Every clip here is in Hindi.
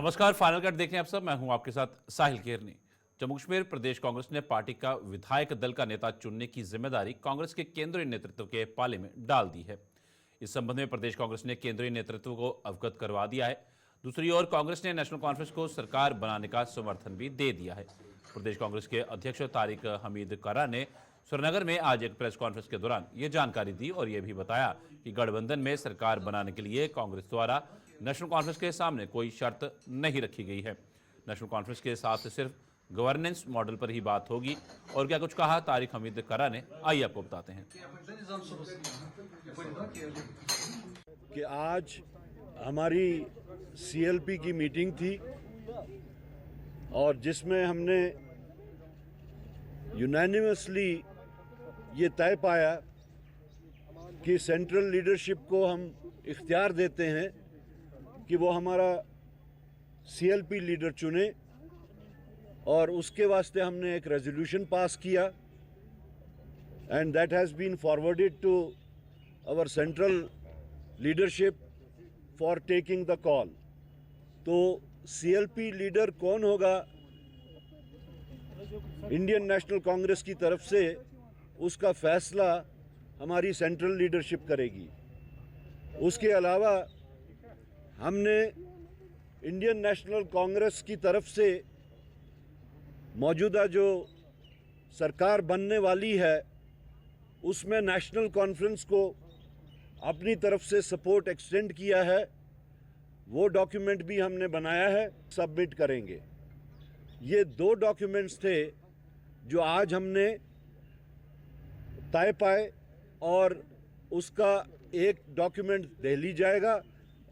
नमस्कार, फाइनल कट देखने आप सब। मैं हूं आपके साथ साहिल केरनी। जम्मू कश्मीर प्रदेश कांग्रेस ने पार्टी का विधायक दल का नेता चुनने की जिम्मेदारी कांग्रेस के केंद्रीय नेतृत्व के पाले में डाल दी है। इस संबंध में प्रदेश कांग्रेस ने केंद्रीय नेतृत्व को अवगत करवा दिया है। दूसरी ओर कांग्रेस ने नेशनल कॉन्फ्रेंस को सरकार बनाने का समर्थन भी दे दिया है। प्रदेश कांग्रेस के अध्यक्ष तारिक हमीद कारा ने श्रीनगर में आज एक प्रेस कॉन्फ्रेंस के दौरान ये जानकारी दी और यह भी बताया कि गठबंधन में सरकार बनाने के लिए कांग्रेस द्वारा नेशनल कॉन्फ्रेंस के सामने कोई शर्त नहीं रखी गई है। नेशनल कॉन्फ्रेंस के साथ सिर्फ गवर्नेंस मॉडल पर ही बात होगी। और क्या कुछ कहा तारिक हमीद कारा ने, आइए आपको बताते हैं कि आज हमारी सीएलपी की मीटिंग थी और जिसमें हमने यूनानिमसली ये तय पाया कि सेंट्रल लीडरशिप को हम इख्तियार देते हैं कि वो हमारा सीएलपी लीडर चुने, और उसके वास्ते हमने एक रेजोल्यूशन पास किया and that has been forwarded to our central leadership for taking the call. तो सीएलपी लीडर कौन होगा इंडियन नेशनल कांग्रेस की तरफ से, उसका फैसला हमारी सेंट्रल लीडरशिप करेगी। उसके अलावा हमने इंडियन नेशनल कांग्रेस की तरफ से मौजूदा जो सरकार बनने वाली है उसमें नेशनल कॉन्फ्रेंस को अपनी तरफ से सपोर्ट एक्सटेंड किया है। वो डॉक्यूमेंट भी हमने बनाया है, सबमिट करेंगे। ये दो डॉक्यूमेंट्स थे जो आज हमने तय पाए, और उसका एक डॉक्यूमेंट दिल्ली जाएगा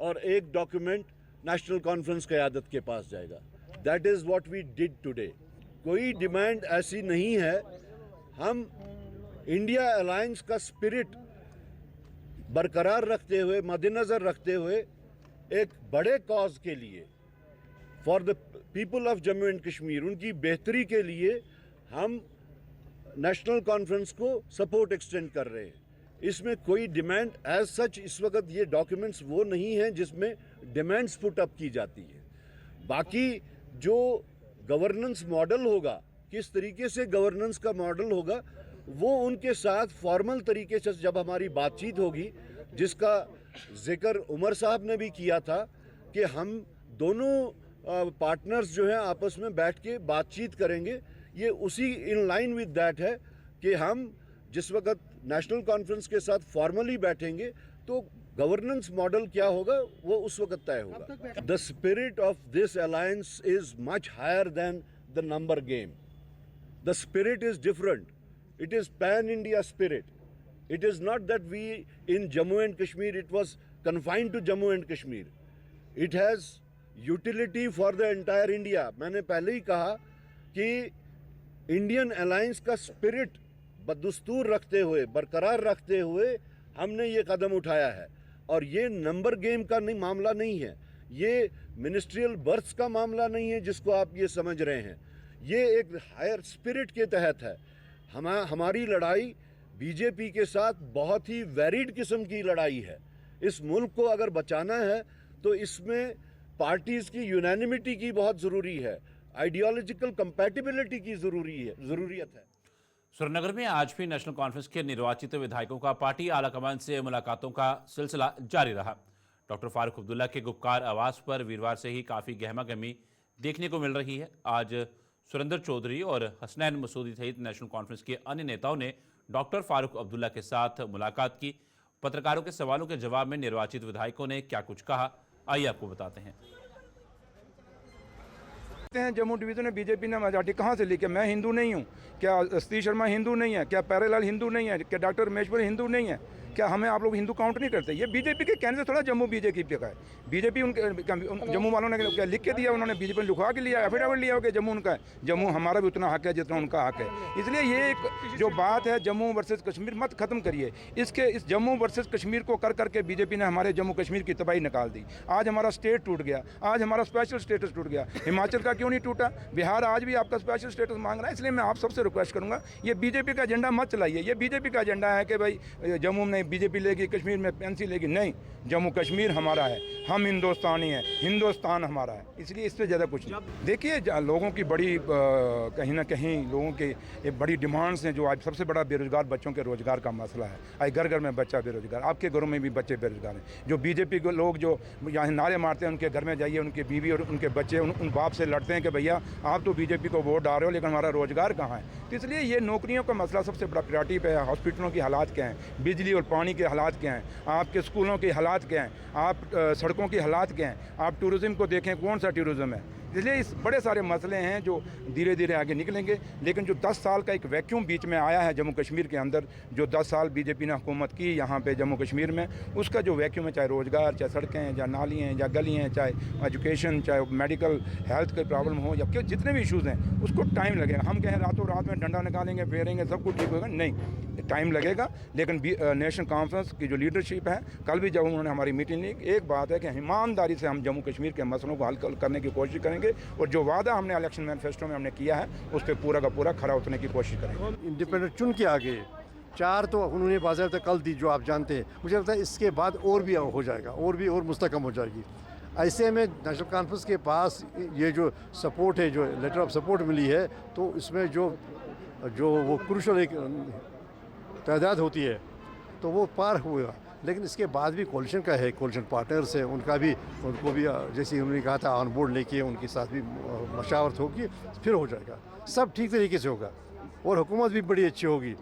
और एक डॉक्यूमेंट नेशनल कॉन्फ्रेंस क़यादत के पास जाएगा। That is what we did today. कोई डिमांड ऐसी नहीं है। हम इंडिया अलायंस का स्पिरिट बरकरार रखते हुए, मद्देनज़र रखते हुए, एक बड़े कॉज के लिए, for the people of Jammu and Kashmir, उनकी बेहतरी के लिए हम नेशनल कॉन्फ्रेंस को सपोर्ट एक्सटेंड कर रहे हैं। इसमें कोई डिमांड एज सच इस वक्त ये डॉक्यूमेंट्स वो नहीं हैं जिसमें डिमांड्स पुट अप की जाती है। बाकी जो गवर्नेंस मॉडल होगा, किस तरीके से गवर्नेंस का मॉडल होगा, वो उनके साथ फॉर्मल तरीके से जब हमारी बातचीत होगी, जिसका जिक्र उमर साहब ने भी किया था कि हम दोनों पार्टनर्स जो हैं आपस में बैठ के बातचीत करेंगे। ये उसी इन लाइन विद दैट है कि हम जिस वक्त नेशनल कॉन्फ्रेंस के साथ फॉर्मली बैठेंगे तो गवर्नेंस मॉडल क्या होगा वो उस वक्त तय होगा। The spirit of this alliance is much higher than the number game. The spirit is different. It is pan-India spirit. It is not that we in Jammu and Kashmir, it was confined to Jammu and Kashmir. It has utility for the entire India. मैंने पहले ही कहा कि इंडियन अलायंस का स्पिरिट बदस्तूर रखते हुए, बरकरार रखते हुए हमने ये कदम उठाया है। और ये नंबर गेम का नहीं मामला नहीं है, ये मिनिस्ट्रियल बर्थ्स का मामला नहीं है जिसको आप ये समझ रहे हैं। ये एक हायर स्पिरिट के तहत है। हमारी लड़ाई बीजेपी के साथ बहुत ही वैरिड किस्म की लड़ाई है। इस मुल्क को अगर बचाना है तो इसमें पार्टीज़ की यूनानिमिटी की बहुत ज़रूरी है, आइडियोलॉजिकल कंपैटिबिलिटी की ज़रूरियत है। श्रीनगर में आज भी नेशनल कॉन्फ्रेंस के निर्वाचित विधायकों का पार्टी आलाकमान से मुलाकातों का सिलसिला जारी रहा। डॉक्टर फारूक अब्दुल्ला के गुपकार आवास पर वीरवार से ही काफ़ी गहमा गहमी देखने को मिल रही है। आज सुरेंद्र चौधरी और हसनैन मसूदी सहित नेशनल कॉन्फ्रेंस के अन्य नेताओं ने डॉक्टर फारूक अब्दुल्ला के साथ मुलाकात की। पत्रकारों के सवालों के जवाब में निर्वाचित विधायकों ने क्या कुछ कहा, आइए आपको बताते हैं। जम्मू डिवीजन में बीजेपी ने मेजॉरिटी कहाँ से ली? क्या मैं हिंदू नहीं हूँ? क्या सतीश शर्मा हिंदू नहीं है? क्या प्यारेलाल हिंदू नहीं है? क्या डॉक्टर रमेश्वर हिंदू नहीं है? क्या हमें आप लोग हिंदू काउंट नहीं करते? ये बीजेपी के कहने से थोड़ा जम्मू बीजेपी का है। बीजेपी उनके जम्मू वालों ने क्या लिख के दिया? उन्होंने बीजेपी ने लिखवा के लिया, एफिडेविट लिया हो कि जम्मू उनका है। जम्मू हमारा भी उतना हक है जितना उनका हक है। इसलिए ये एक जो बात है जम्मू वर्सेस कश्मीर मत ख़त्म करिए। इस जम्मू वर्सेस कश्मीर को कर करके बीजेपी ने हमारे जम्मू कश्मीर की तबाही निकाल दी। आज हमारा स्टेट टूट गया, आज हमारा स्पेशल स्टेटस टूट गया। हिमाचल का क्यों नहीं टूटा? बिहार आज भी आपका स्पेशल स्टेटस मांग रहा है। इसलिए मैं आप सबसे रिक्वेस्ट करूँगा, ये बीजेपी का एजेंडा मत चलाइए। ये बीजेपी का एजेंडा है कि भाई जम्मू में नहीं बीजेपी लेगी कश्मीर में पेंसी लेगी, नहीं, जम्मू कश्मीर हमारा है, हम हिंदुस्तानी हैं, हिंदुस्तान हमारा है, इसलिए इससे ज़्यादा कुछ नहीं। देखिए लोगों की बड़ी कहीं ना कहीं लोगों के एक बड़ी डिमांड्स हैं। जो आज सबसे बड़ा बेरोजगार बच्चों के रोज़गार का मसला है। आज घर घर में बच्चा बेरोजगार, आपके घरों में भी बच्चे बेरोजगार हैं। जो बीजेपी के लोग जो यहाँ नारे मारते हैं, उनके घर में जाइए, उनकी बीवी और उनके बच्चे उन बाप से लड़ते हैं कि भैया आप तो बीजेपी को वोट डाल रहे हो, लेकिन हमारा रोज़गार कहाँ है। तो इसलिए ये नौकरियों का मसला सबसे बड़ा प्रायोरिटी पे है। हॉस्पिटलों की हालात क्या हैं, बिजली और पानी के हालात क्या हैं, आपके स्कूलों के हालात क्या हैं, आप सड़कों की हालात क्या हैं, आप टूरिज़्म को देखें, कौन सा टूरिज़्म है। इसलिए इस बड़े सारे मसले हैं जो धीरे धीरे आगे निकलेंगे। लेकिन जो 10 साल का एक वैक्यूम बीच में आया है जम्मू कश्मीर के अंदर, जो 10 साल बीजेपी ने हुकूमत की यहाँ पे जम्मू कश्मीर में, उसका जो वैक्यूम है, चाहे रोज़गार, चाहे सड़कें हैं, चाहे नाली हैं, या गली हैं, चाहे एजुकेशन, चाहे मेडिकल हेल्थ की प्रॉब्लम हो, या क्यों जितने भी इशूज़ हैं, उसको टाइम लगेगा। हम कहें रातों रात में डंडा निकालेंगे, फेरेंगे, सब कुछ ठीक होगा, नहीं, टाइम लगेगा। लेकिन नेशनल कॉन्फ्रेंस की जो लीडरशिप है, कल भी जब उन्होंने हमारी मीटिंग ली, एक बात है कि ईमानदारी से हम जम्मू कश्मीर के मसलों को हल करने की कोशिश करेंगे, और जो वादा हमने इलेक्शन मैनिफेस्टो में हमने किया है, उस पर पूरा का पूरा खरा उतरने की कोशिश करेंगे। इंडिपेंडेंट चुन के आगे 4 तो उन्होंने बाज़ाब्ता कल दी, जो आप जानते हैं। मुझे लगता है इसके बाद और भी हो जाएगा, और मुस्तकम हो जाएगी। ऐसे में नेशनल कॉन्फ्रेंस के पास ये जो सपोर्ट है, जो लेटर ऑफ सपोर्ट मिली है, तो इसमें जो वो क्रूशल एक तादाद होती है, तो वो पार हुआ। लेकिन इसके बाद भी कोलिशन का है, कोलिशन पार्टनर्स है, उनको भी जैसे उन्होंने कहा था ऑन बोर्ड लेके उनके साथ भी मशावरत होगी, फिर हो जाएगा, सब ठीक तरीके से होगा, और हुकूमत भी बड़ी अच्छी होगी,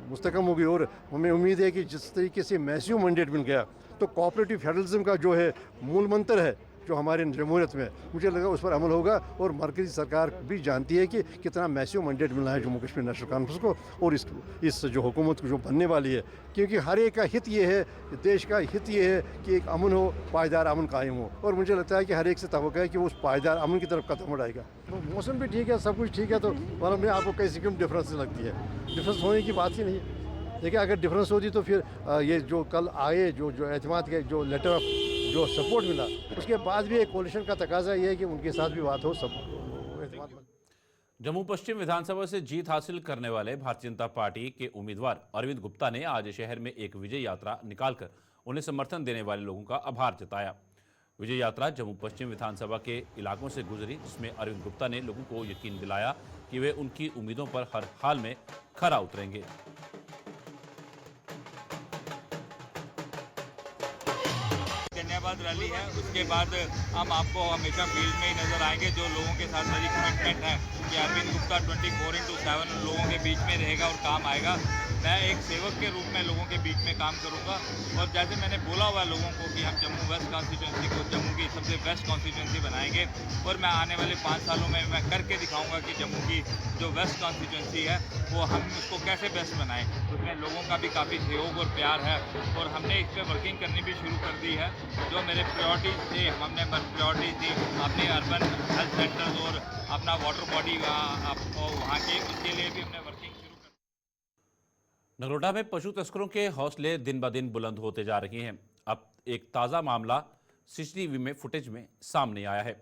मुस्तकम होगी। और हमें उम्मीद है कि जिस तरीके से मैसिव मैंडेट मिल गया, तो कोऑपरेटिव फेडरलिज्म का जो है मूल मंत्र है जो हमारे जमहूरियत में, मुझे लगा उस पर अमल होगा। और मरकज़ी सरकार भी जानती है कि कितना मैसिव मैंडेट मिलना है जम्मू कश्मीर नेशनल कॉन्फ्रेंस को, और इस जो हुकूमत जो बनने वाली है, क्योंकि हर एक का हित ये है, देश का हित ये है कि एक अमन हो, पायदार अमन कायम हो। और मुझे लगता है कि हर एक से तवक्को है कि वो उस पायदार अमन की तरफ कदम उठाएगा। तो मौसम भी ठीक है, सब कुछ ठीक है, तो मतलब में आपको कैसी क्यों डिफरेंस लगती है? डिफरेंस होने की बात ही नहीं है। देखिए, अगर डिफरेंस होती तो फिर ये जो कल आए जो एतमाद के जो लेटर ऑफ जो सपोर्ट मिला, उसके बाद भी एक कोलिशन का तकाजा ये है कि उनके साथ भी बात हो, सब एतमाद। जम्मू पश्चिम विधानसभा से जीत हासिल करने वाले भारतीय जनता पार्टी के उम्मीदवार अरविंद गुप्ता ने आज शहर में एक विजय यात्रा निकालकर उन्हें समर्थन देने वाले लोगों का आभार जताया। विजय यात्रा जम्मू पश्चिम विधानसभा के इलाकों से गुजरी, जिसमें अरविंद गुप्ता ने लोगों को यकीन दिलाया कि वे उनकी उम्मीदों पर हर हाल में खरा उतरेंगे। धन्यवाद रैली है, उसके बाद हम आपको हमेशा फील्ड में ही नजर आएंगे। जो लोगों के साथ मेरी कमिटमेंट है कि अरविंद गुप्ता 24/7 लोगों के बीच में रहेगा और काम आएगा। मैं एक सेवक के रूप में लोगों के बीच में काम करूंगा, और जैसे मैंने बोला हुआ लोगों को कि हम जम्मू वेस्ट कॉन्स्टिट्यूंसी को जम्मू की सबसे बेस्ट कॉन्स्टिट्यूंसी बनाएंगे, और मैं आने वाले 5 सालों में मैं करके दिखाऊंगा कि जम्मू की जो वेस्ट कॉन्स्टिट्यूंसी है वो हम उसको कैसे बेस्ट बनाएं। उसमें लोगों का भी काफ़ी सहयोग और प्यार है, और हमने इस पर वर्किंग करनी भी शुरू कर दी है। जो मेरे प्रायोरिटीज़ थे, हमने प्रायोरिटी दी अपने अर्बन हेल्थ सेंटर्स और अपना वाटर बॉडी वहाँ के, उसके लिए भी हमने वर्किंग शुरू कर। नगरोटा में पशु तस्करों के हौसले दिन ब दिन बुलंद होते जा रहे हैं। अब एक ताज़ा मामला सीसीटीवी में फुटेज में सामने आया है।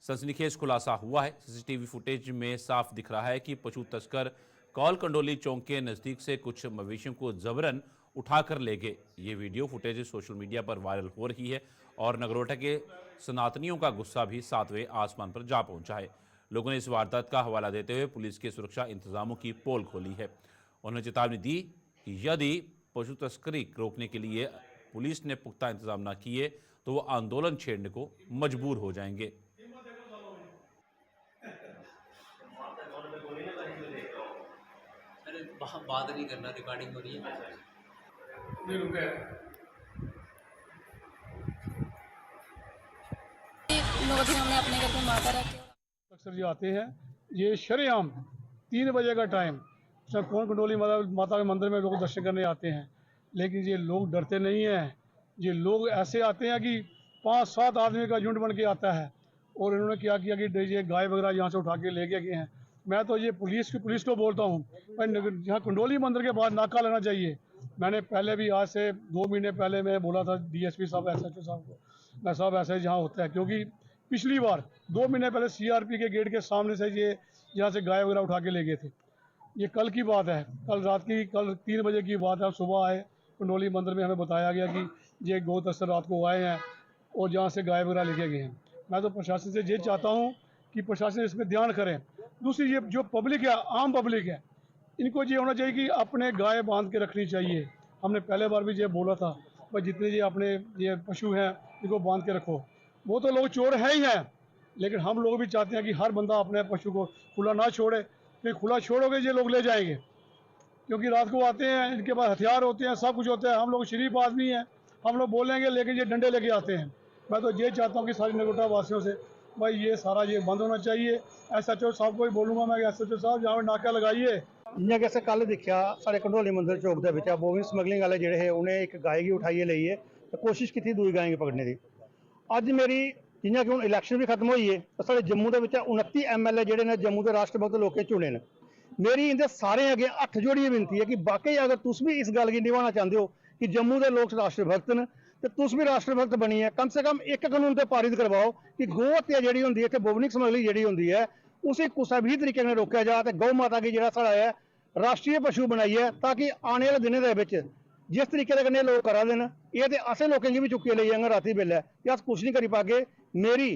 सनसनीखेज खुलासा हुआ है। सीसीटीवी फुटेज में साफ दिख रहा है कि पशु तस्कर कौल कंडोली चौक के नज़दीक से कुछ मवेशियों को जबरन उठाकर ले गए। ये वीडियो फुटेज सोशल मीडिया पर वायरल हो रही है, और नगरोटा के सनातनियों का गुस्सा भी 7वें आसमान पर जा पहुंचा है। लोगों ने इस वारदात का हवाला देते हुए पुलिस के सुरक्षा इंतजामों की पोल खोली है। उन्होंने चेतावनी दी कि यदि पशु तस्करी रोकने के लिए पुलिस ने पुख्ता इंतजाम न किए तो वो आंदोलन छेड़ने को मजबूर हो जाएंगे। बात नहीं करना, रिकॉर्डिंग हो रही है। हमने अपने घर पे माता रखी। अक्सर जो आते हैं, ये शरेआम 3 बजे का टाइम कौन कंडोली माता के मंदिर में लोग दर्शन करने आते हैं, लेकिन ये लोग डरते नहीं हैं। ये लोग ऐसे आते हैं कि 5-7 आदमी का झुंड बन के आता है, और इन्होंने क्या किया कि ये गाय वगैरह यहाँ से उठा के ले गए हैं। मैं तो ये पुलिस को बोलता हूँ, यहाँ कंडोली मंदिर के बाद नाका लेना चाहिए। मैंने पहले भी आज से 2 महीने पहले मैं बोला था डीएसपी साहब, SHO साहब को, मैं साहब ऐसे यहाँ होता है, क्योंकि पिछली बार 2 महीने पहले CRP के गेट के सामने से ये यहाँ से गाय वगैरह उठा के ले गए थे। ये कल की बात है, कल 3 बजे की बात है। सुबह आए, कंडोली मंदिर में हमें बताया गया कि ये गौ तस्कर रात को आए हैं और जहाँ से गाय वगैरह लेके गए हैं। मैं तो प्रशासन से ये चाहता हूँ कि प्रशासन इसमें ध्यान करें। दूसरी ये जो पब्लिक है, आम पब्लिक है, इनको ये होना चाहिए कि अपने गाय बांध के रखनी चाहिए। हमने पहले बार भी ये बोला था भाई जितने ये अपने ये पशु हैं इनको बांध के रखो। वो तो लोग चोर हैं ही हैं, लेकिन हम लोग भी चाहते हैं कि हर बंदा अपने पशु को खुला ना छोड़े, क्योंकि खुला छोड़ोगे ये लोग ले जाएंगे, क्योंकि रात को आते हैं, इनके पास हथियार होते हैं, सब कुछ होता है। हम लोग शरीफ आदमी हैं, हम लोग बोलेंगे, लेकिन ये डंडे लेके आते हैं। मैं तो ये चाहता हूँ कि सारी नगरोटा वासियों से भाई ये सारा ये बंद होना चाहिए। SHO साहब को भी बोलूँगा मैं, SHO साहब जहाँ नाका लगाइए। जियां कि असें कल दिक्खेआ साढ़े कंडोली मंदिर चौक दे विच बोविन स्मगलिंग वाले जेह्ड़े हे उ'नें एक गाय गी उठाइयै लेई है ते कोशिश कीती दूई गाय गी पकड़ने दी। अज्ज मेरी जियां कि हुण इलैक्शन भी खत्म होई है ते साढ़े जम्मू दे विच 29 MLA जेह्ड़े ने जम्मू दे राष्ट्रभक्त लोकें चुने न। मेरी इंदे सारे अग्गें हत्थ जोड़ियै विनती है कि वाकई अगर तुस भी इस गल गी निभाना चाहते हो कि जम्मू दे लोग राष्ट्रभक्त न ते तुस भी राष्ट्रभक्त बनिए कम से कम एक कानून ते पारित करवाओ कि गौ हत्या जेह्ड़ी होंदी है ते बोविन स्मगलिंग जेह्ड़ी होंदी है उसी कुसै भी तरीके कन्नै रोकेआ जा ते गौ माता गी जेह्ड़ा साढ़ा है राष्ट्रीय पशु बनाइए, ताकि आने वाले दिनें दे विच जिस तरीके दे कन्नै लोग करा दे न एह् ते असें लोकें गी भी चुक्कियै लेई जाङन रातीं बेल्लै कि अस कुछ नहीं करी पागे। मेरी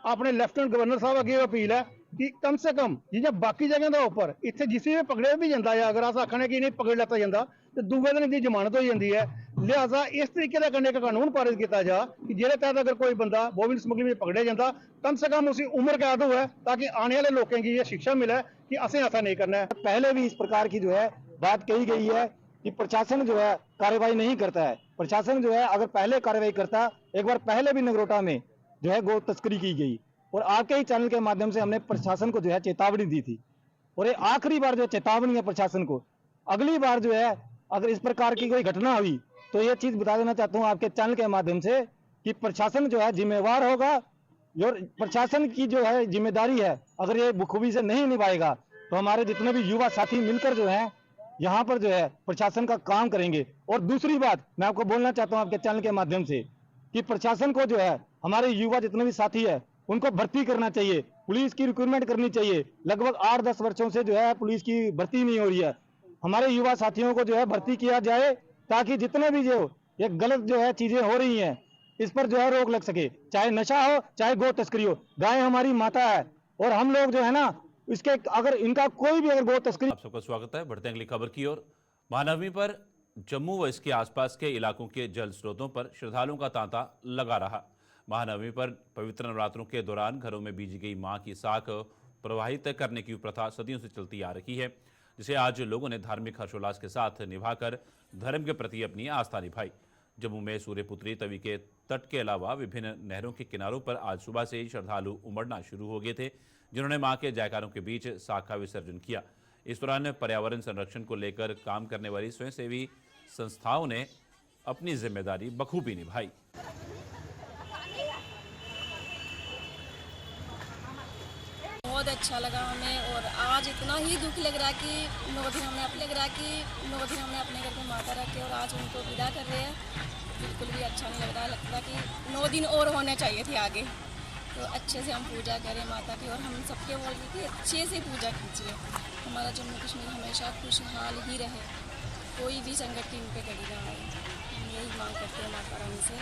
अपने लेफ्टिनेंट गवर्नर साहब अग्गे अपील है कि कम से कम जियां बाकी जगह के उपर इत्थे जिसी भी पकड़े भी जाता है, अगर अस आखने कि नहीं पकड़ लैता जाता तो दूसरे दिन इसकी जमानत हो जाती है। लिहाजा इस तरीके का कन्नै एक कानून पारित किया जा कि जेह्दे तहत अगर कोई बंदा बोविन स्मगलिंग में पकड़े जाता कम से कम उसी उम्र कैद हुआ, ताकि आने वाले लोगों की यह शिक्षा मिले कि असें ऐसा नहीं करना है। पहले भी इस प्रकार की जो है बात कही गई है कि प्रशासन जो है कार्रवाई नहीं करता है। प्रशासन जो है अगर पहले कार्रवाई करता, एक बार पहले भी नगरोटा में जो है गौ तस्करी की गई और आपके ही चैनल के माध्यम से हमने प्रशासन को जो है चेतावनी दी थी और ये आखिरी बार जो चेतावनी है प्रशासन को। अगली बार जो है अगर इस प्रकार की कोई घटना हुई तो ये चीज बता देना चाहता हूँ आपके चैनल के माध्यम से कि प्रशासन जो है जिम्मेवार होगा और प्रशासन की जो है जिम्मेदारी है अगर ये बखूबी से नहीं निभाएगा तो हमारे जितने भी युवा साथी मिलकर जो है यहाँ पर जो है प्रशासन का काम करेंगे। और दूसरी बात मैं आपको बोलना चाहता हूँ आपके चैनल के माध्यम से कि प्रशासन को जो है हमारे युवा जितने भी साथी है उनको भर्ती करना चाहिए, पुलिस की रिक्रूटमेंट करनी चाहिए। लगभग 8-10 वर्षों से जो है पुलिस की भर्ती नहीं हो रही है। हमारे युवा साथियों को जो है भर्ती किया जाए ताकि जितने भी जो ये गलत जो है चीजें हो रही हैं इस पर जो है रोक लग सके, चाहे नशा हो चाहे गौ तस्करी हो। गाय हमारी माता है और हम लोग जो है ना इसके अगर इनका कोई भी अगर गौ तस्करी। आप सबका स्वागत है। बढ़ते हैं अगली खबर की ओर। महानवमी पर जम्मू व इसके आसपास के इलाकों के जल स्रोतों पर श्रद्धालुओं का तांता लगा रहा। महानवमी पर पवित्र नवरात्रों के दौरान घरों में बीजी गई मां की साख प्रवाहित करने की प्रथा सदियों से चलती आ रही है, जिसे आज लोगों ने धार्मिक हर्षोल्लास के साथ निभाकर धर्म के प्रति अपनी आस्था निभाई। जम्मू में सूर्यपुत्री तवी के तट के अलावा विभिन्न नहरों के किनारों पर आज सुबह से ही श्रद्धालु उमड़ना शुरू हो गए थे, जिन्होंने मां के जयकारों के बीच साख का विसर्जन किया। इस दौरान पर्यावरण संरक्षण को लेकर काम करने वाली स्वयंसेवी संस्थाओं ने अपनी जिम्मेदारी बखूबी निभाई। बहुत अच्छा लगा हमें और आज इतना ही दुख लग रहा है कि 9 दिन हमने अपने घर में माता रखे और आज उनको विदा कर रहे हैं। बिल्कुल भी अच्छा नहीं लग रहा, लगता कि 9 दिन और होने चाहिए थे आगे, तो अच्छे से हम पूजा करें माता की। और हम सबके बोल रहे कि अच्छे से पूजा कीजिए, हमारा जम्मू कश्मीर हमेशा खुशहाल ही रहे, कोई भी संकट की इन पर कड़ी ना आए। हम यही मांग करते हैं माता रानी से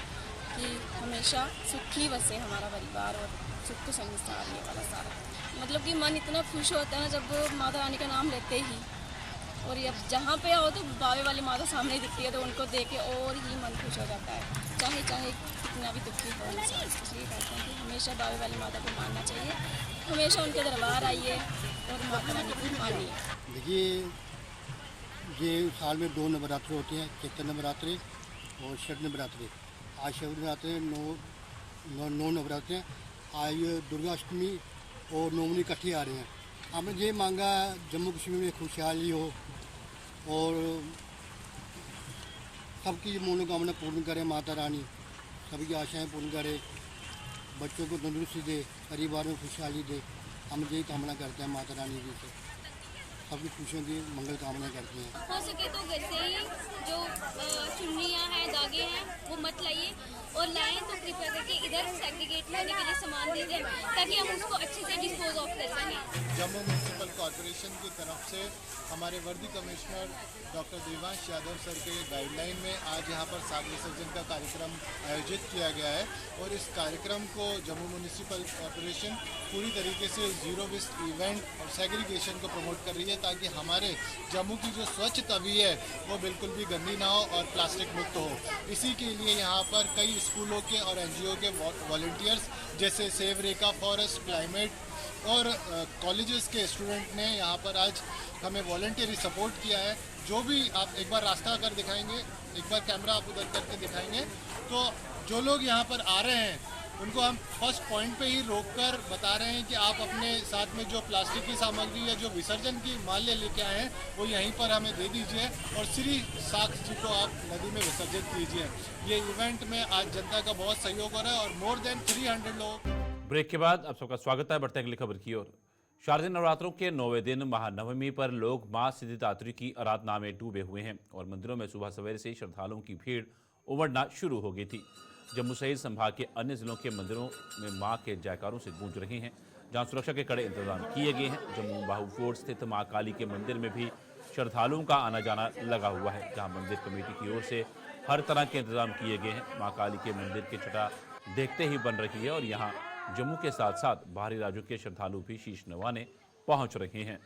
कि हमेशा सुखी बसे हमारा परिवार और सुख संसार ये वाला सारा। मतलब कि मन इतना खुश होता है ना जब माता रानी का नाम लेते ही, और ये जहाँ पे आओ तो बावे वाली माता सामने दिखती है तो उनको देख के और ही मन खुश हो जाता है, चाहे चाहे कितना भी दुखी हो इंसान। इसलिए कहते हैं कि हमेशा बावे वाली माता को मानना चाहिए, हमेशा उनके दरबार आइए और माता रानी को मानिए। देखिए ये साल में 2 नवरात्रे होते हैं, चैत्र नवरात्रे और शरद नवरात्रे। आज शरद नवरात्रे 9 नवरात्रे हैं। आज दुर्गाष्टमी और नवमी इकट्ठे आ रहे हैं। हमने ये मांगा जम्मू कश्मीर में खुशहाली हो और सबकी मनोकामना पूर्ण करे माता रानी, सभी की आशाएं पूर्ण करे, बच्चों को तंदुरुस्ती दे, परिवार में खुशहाली दे। हम यही कामना करते हैं माता रानी जी से, सबकी खुशियों की मंगल कामना करते हैं। हो सके तो घर से ही जो चुन्नियाँ हैं, धागे हैं वो मत लाइए, और लाएं तो कृपया करके इधर सेग्रीगेट करने के लिए सामान दे दें ताकि हम उसको अच्छे से डिस्पोज ऑफ कर सकें। म्यूनिसिपल कॉरपोरेशन की तरफ से हमारे वर्दी commissioner doctor Devansh Yadav sir के गाइडलाइन में आज यहाँ पर साग विसर्जन का कार्यक्रम आयोजित किया गया है और इस कार्यक्रम को जम्मू म्यूनिसिपल कॉरपोरेशन पूरी तरीके से ज़ीरो वेस्ट इवेंट और सेग्रीगेशन को प्रमोट कर रही है ताकि हमारे जम्मू की जो स्वच्छ तवी है वो बिल्कुल भी गंदी ना हो और प्लास्टिक मुक्त हो। इसी के लिए यहाँ पर कई स्कूलों के और एनजीओ के वॉलंटियर्स जैसे सेव रेका फॉरेस्ट क्लाइमेट और कॉलेजेस के स्टूडेंट ने यहाँ पर आज हमें वॉलंटियरी सपोर्ट किया है। जो भी आप एक बार रास्ता अगर दिखाएंगे, एक बार कैमरा आप उधर करके दिखाएंगे, तो जो लोग यहाँ पर आ रहे हैं उनको हम फर्स्ट पॉइंट पे ही रोककर बता रहे हैं कि आप अपने साथ में जो प्लास्टिक की सामग्री या जो विसर्जन की माल्य लेके आए हैं वो यहीं पर हमें दे दीजिए और श्री साक्ष जी को आप नदी में विसर्जित कीजिए। ये इवेंट में आज जनता का बहुत सहयोग हो रहा है और मोर देन 300 लोग। ब्रेक के बाद आप सबका स्वागत है। बढ़ते हैं अगली खबर की ओर। शारदीय नवरात्रों के 9वें दिन महानवमी पर लोग मां सिद्धिदात्री की आराधना में डूबे हुए हैं और मंदिरों में सुबह सवेरे से श्रद्धालुओं की भीड़ उमड़ना शुरू हो गई थी। जम्मू सहित संभाग के अन्य जिलों के मंदिरों में मां के जयकारों से गूंज रहे हैं, जहां सुरक्षा के कड़े इंतजाम किए गए हैं। जम्मू बाहू फोर्ट स्थित मां काली के मंदिर में भी श्रद्धालुओं का आना जाना लगा हुआ है, जहां मंदिर कमेटी की ओर से हर तरह के इंतजाम किए गए हैं। मां काली के मंदिर की छटा देखते ही बन रही है और यहाँ जम्मू के साथ साथ बाहरी राज्यों के श्रद्धालु भी शीश नवाने पहुंच रहे हैं।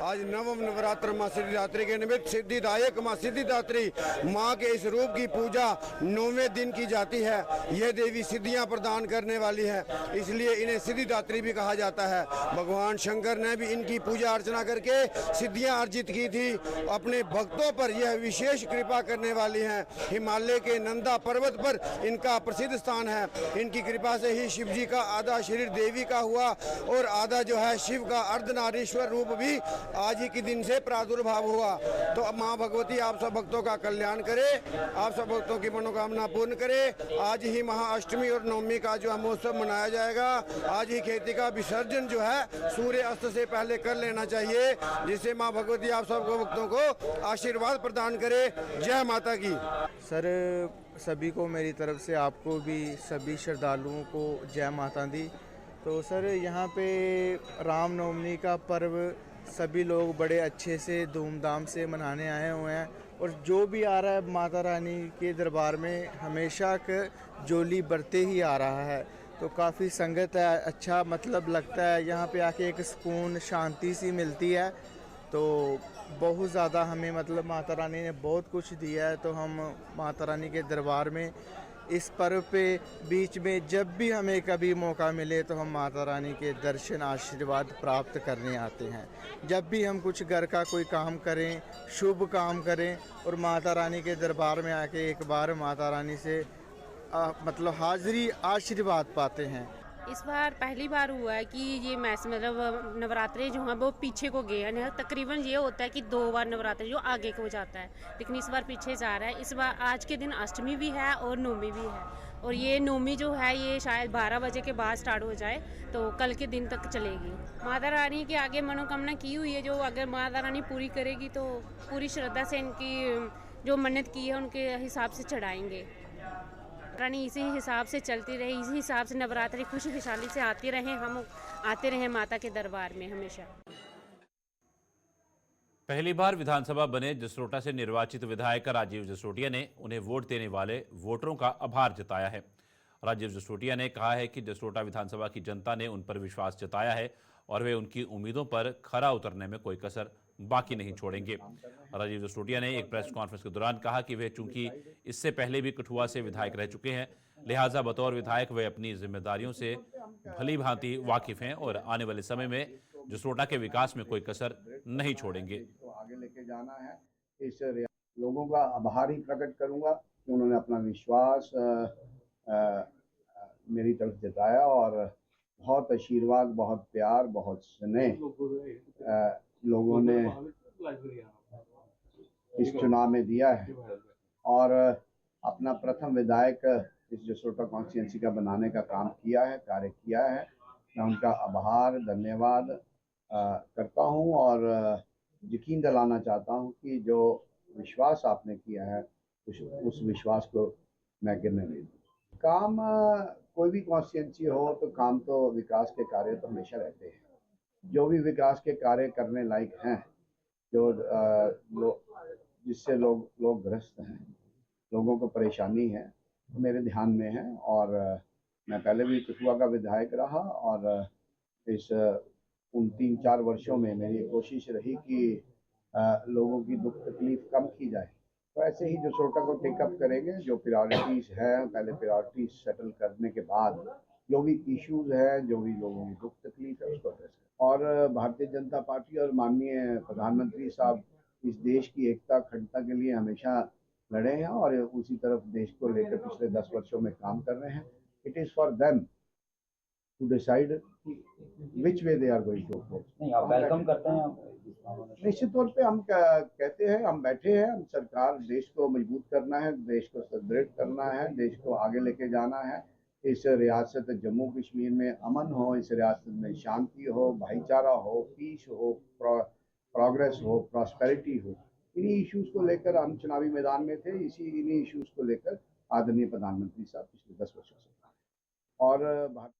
आज नवम नवरात्र माँ सिद्धिदात्री के निमित्त सिद्धिदायक माँ सिद्धिदात्री माँ के इस रूप की पूजा 9वें दिन की जाती है। यह देवी सिद्धियां प्रदान करने वाली है, इसलिए इन्हें सिद्धिदात्री भी कहा जाता है। भगवान शंकर ने भी इनकी पूजा अर्चना करके सिद्धियां अर्जित की थी। अपने भक्तों पर यह विशेष कृपा करने वाली हैं। हिमालय के नंदा पर्वत पर इनका प्रसिद्ध स्थान है। इनकी कृपा से ही शिव जी का आधा शरीर देवी का हुआ और आधा जो है शिव का अर्धनारीश्वर रूप भी आज ही के दिन से प्रादुर्भाव हुआ। तो माँ भगवती आप सब भक्तों का कल्याण करे, आप सब भक्तों की मनोकामना पूर्ण करे। आज ही महाअष्टमी और नवमी का जो महोत्सव मनाया जाएगा। आज ही खेती का विसर्जन जो है सूर्य अस्त से पहले कर लेना चाहिए, जिससे माँ भगवती आप सब भक्तों को आशीर्वाद प्रदान करे। जय माता की। सर सभी को मेरी तरफ से, आपको भी, सभी श्रद्धालुओं को जय माता दी। तो सर यहाँ पे रामनवमी का पर्व सभी लोग बड़े अच्छे से धूमधाम से मनाने आए हुए हैं और जो भी आ रहा है माता रानी के दरबार में हमेशा जोली बढ़ते ही आ रहा है। तो काफ़ी संगत है, अच्छा मतलब लगता है यहाँ पे आके, एक सुकून शांति सी मिलती है। तो बहुत ज़्यादा हमें मतलब माता रानी ने बहुत कुछ दिया है। तो हम माता रानी के दरबार में इस पर्व पे बीच में जब भी हमें कभी मौका मिले तो हम माता रानी के दर्शन आशीर्वाद प्राप्त करने आते हैं। जब भी हम कुछ घर का कोई काम करें, शुभ काम करें और माता रानी के दरबार में आके एक बार माता रानी से मतलब हाजिरी आशीर्वाद पाते हैं। इस बार पहली बार हुआ है कि ये मैच मतलब नवरात्रे जो हैं वो पीछे को गए हैं। तकरीबन ये होता है कि 2 बार नवरात्रे जो आगे को जाता है, लेकिन इस बार पीछे जा रहा है। इस बार आज के दिन अष्टमी भी है और नवमी भी है और ये नवमी जो है ये शायद 12 बजे के बाद स्टार्ट हो जाए तो कल के दिन तक चलेगी। माता रानी के आगे मनोकामना की हुई है, जो अगर माता रानी पूरी करेगी तो पूरी श्रद्धा से इनकी जो मन्नत की है उनके हिसाब से चढ़ाएंगे। रानी इसी हिसाब से चलती रहे, इसी हिसाब से नवरात्रि खुशी खुशहाली से आती रहे, हम आते रहे माता के दरबार में हमेशा। पहली बार विधानसभा बने जसरोटा से निर्वाचित विधायक राजीव जसरोटिया ने उन्हें वोट देने वाले वोटरों का आभार जताया है। राजीव जसरोटिया ने कहा है कि जसरोटा विधानसभा की जनता ने उन पर विश्वास जताया है और वे उनकी उम्मीदों पर खरा उतरने में कोई कसर बाकी नहीं छोड़ेंगे। राजीव जसरोटिया ने एक प्रेस कॉन्फ्रेंस के दौरान कहा कि वे चूंकि इससे पहले भी कठुआ से विधायक रह चुके हैं, लिहाजा बतौर विधायक वे अपनी जिम्मेदारियों से भली भांति वाकिफ हैं और आने वाले समय में जसरोटा के विकास में कोई कसर नहीं छोड़ेंगे। तो आगे लेके जाना है। इस लोगों का आभार ही प्रकट करूंगा कि उन्होंने अपना विश्वास मेरी तरफ जताया और बहुत आशीर्वाद, बहुत प्यार, बहुत स्नेह लोगों ने इस चुनाव में दिया है और अपना प्रथम विधायक इस जसरोटा कॉन्स्टिट्यूंसी का बनाने का काम किया है, कार्य किया है। मैं उनका आभार, धन्यवाद करता हूं और यकीन दिलाना चाहता हूं कि जो विश्वास आपने किया है उस विश्वास को मैं गिरने नहीं दूँ। काम कोई भी कॉन्स्टिट्यूंसी हो तो काम तो विकास के कार्य तो हमेशा रहते हैं। जो भी विकास के कार्य करने लायक हैं, जो जिससे लोग ग्रस्त हैं, लोगों को परेशानी है, तो मेरे ध्यान में है। और मैं पहले भी कठुआ का विधायक रहा और इस उन 3-4 वर्षों में मेरी कोशिश रही कि लोगों की दुख तकलीफ कम की जाए। तो ऐसे ही जो सोटा को टेकअप करेंगे, जो प्रायोरिटीज़ है, पहले प्रायोरिटीज सेटल करने के बाद जो भी इश्यूज है, जो भी लोगों की दुख तकलीफ है, उसको एड्रेस करें। और भारतीय जनता पार्टी और माननीय प्रधानमंत्री साहब इस देश की एकता अखंडता के लिए हमेशा लड़े हैं और उसी तरफ देश को लेकर पिछले 10 वर्षों में काम कर रहे हैं। It is for them to decide which way they are going to approach. नहीं, आप वेलकम करते हैं? निश्चित तौर पे हम कहते हैं, हम बैठे हैं, हम सरकार देश को मजबूत करना है, देश को सुदृढ़ करना है, देश को आगे लेके जाना है। इस रियासत जम्मू कश्मीर में अमन हो, इस रियासत में शांति हो, भाईचारा हो, पीस हो, प्रोग्रेस हो, प्रॉस्पेरिटी हो। इन्हीं इश्यूज को लेकर हम चुनावी मैदान में थे, इन्हीं इश्यूज को लेकर आदरणीय प्रधानमंत्री साहब पिछले 10 वर्षों से और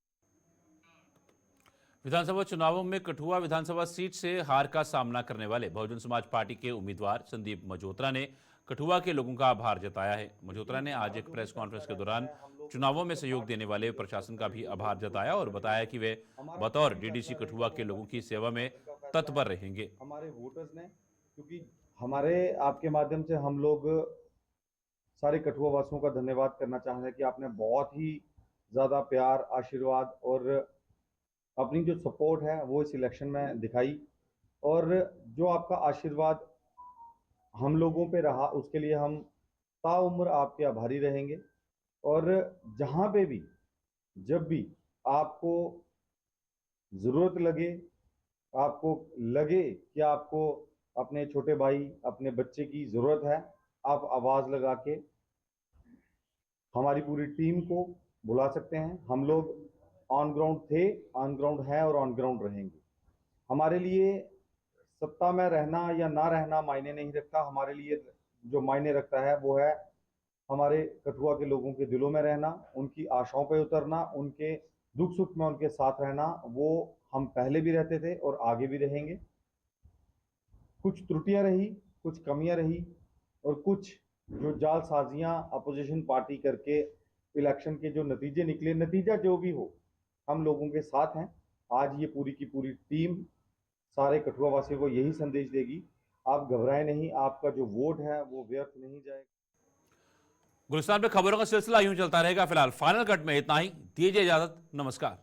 विधानसभा चुनावों में कठुआ विधानसभा सीट से हार का सामना करने वाले बहुजन समाज पार्टी के उम्मीदवार संदीप मजोत्रा ने कठुआ के लोगों का आभार जताया है। मजोत्रा ने आज एक प्रेस कॉन्फ्रेंस के दौरान चुनावों में सहयोग देने वाले प्रशासन का भी आभार जताया और बताया कि वे बतौर डीडीसी कठुआ के लोगों की सेवा में तत्पर रहेंगे। हमारे वोटर्स ने, क्योंकि हमारे आपके माध्यम से हम लोग सारे कठुआ वासियों का धन्यवाद करना चाहते हैं कि आपने बहुत ही ज़्यादा प्यार, आशीर्वाद और अपनी जो सपोर्ट है वो इस इलेक्शन में दिखाई, और जो आपका आशीर्वाद हम लोगों पे रहा उसके लिए हम ताउम्र आपके आभारी रहेंगे। और जहाँ पे भी जब भी आपको ज़रूरत लगे, आपको लगे कि आपको अपने छोटे भाई, अपने बच्चे की ज़रूरत है, आप आवाज़ लगा के हमारी पूरी टीम को बुला सकते हैं। हम लोग ऑन ग्राउंड थे, ऑन ग्राउंड हैं और ऑन ग्राउंड रहेंगे। हमारे लिए सत्ता में रहना या ना रहना मायने नहीं रखता। हमारे लिए जो मायने रखता है वो है हमारे कठुआ के लोगों के दिलों में रहना, उनकी आशाओं पे उतरना, उनके दुख सुख में उनके साथ रहना। वो हम पहले भी रहते थे और आगे भी रहेंगे। कुछ त्रुटियां रही, कुछ कमियां रही और कुछ जो जालसाजियां अपोजिशन पार्टी करके इलेक्शन के जो नतीजे निकले, नतीजा जो भी हो हम लोगों के साथ हैं। आज ये पूरी की पूरी टीम सारे कठुआ वासियों को यही संदेश देगी, आप घबराएं नहीं, आपका जो वोट है वो व्यर्थ नहीं जाएगा। गुलिस्तान पे खबरों का सिलसिला यूं चलता रहेगा। फिलहाल फाइनल कट में इतना ही। दीजिए इजाजत, नमस्कार।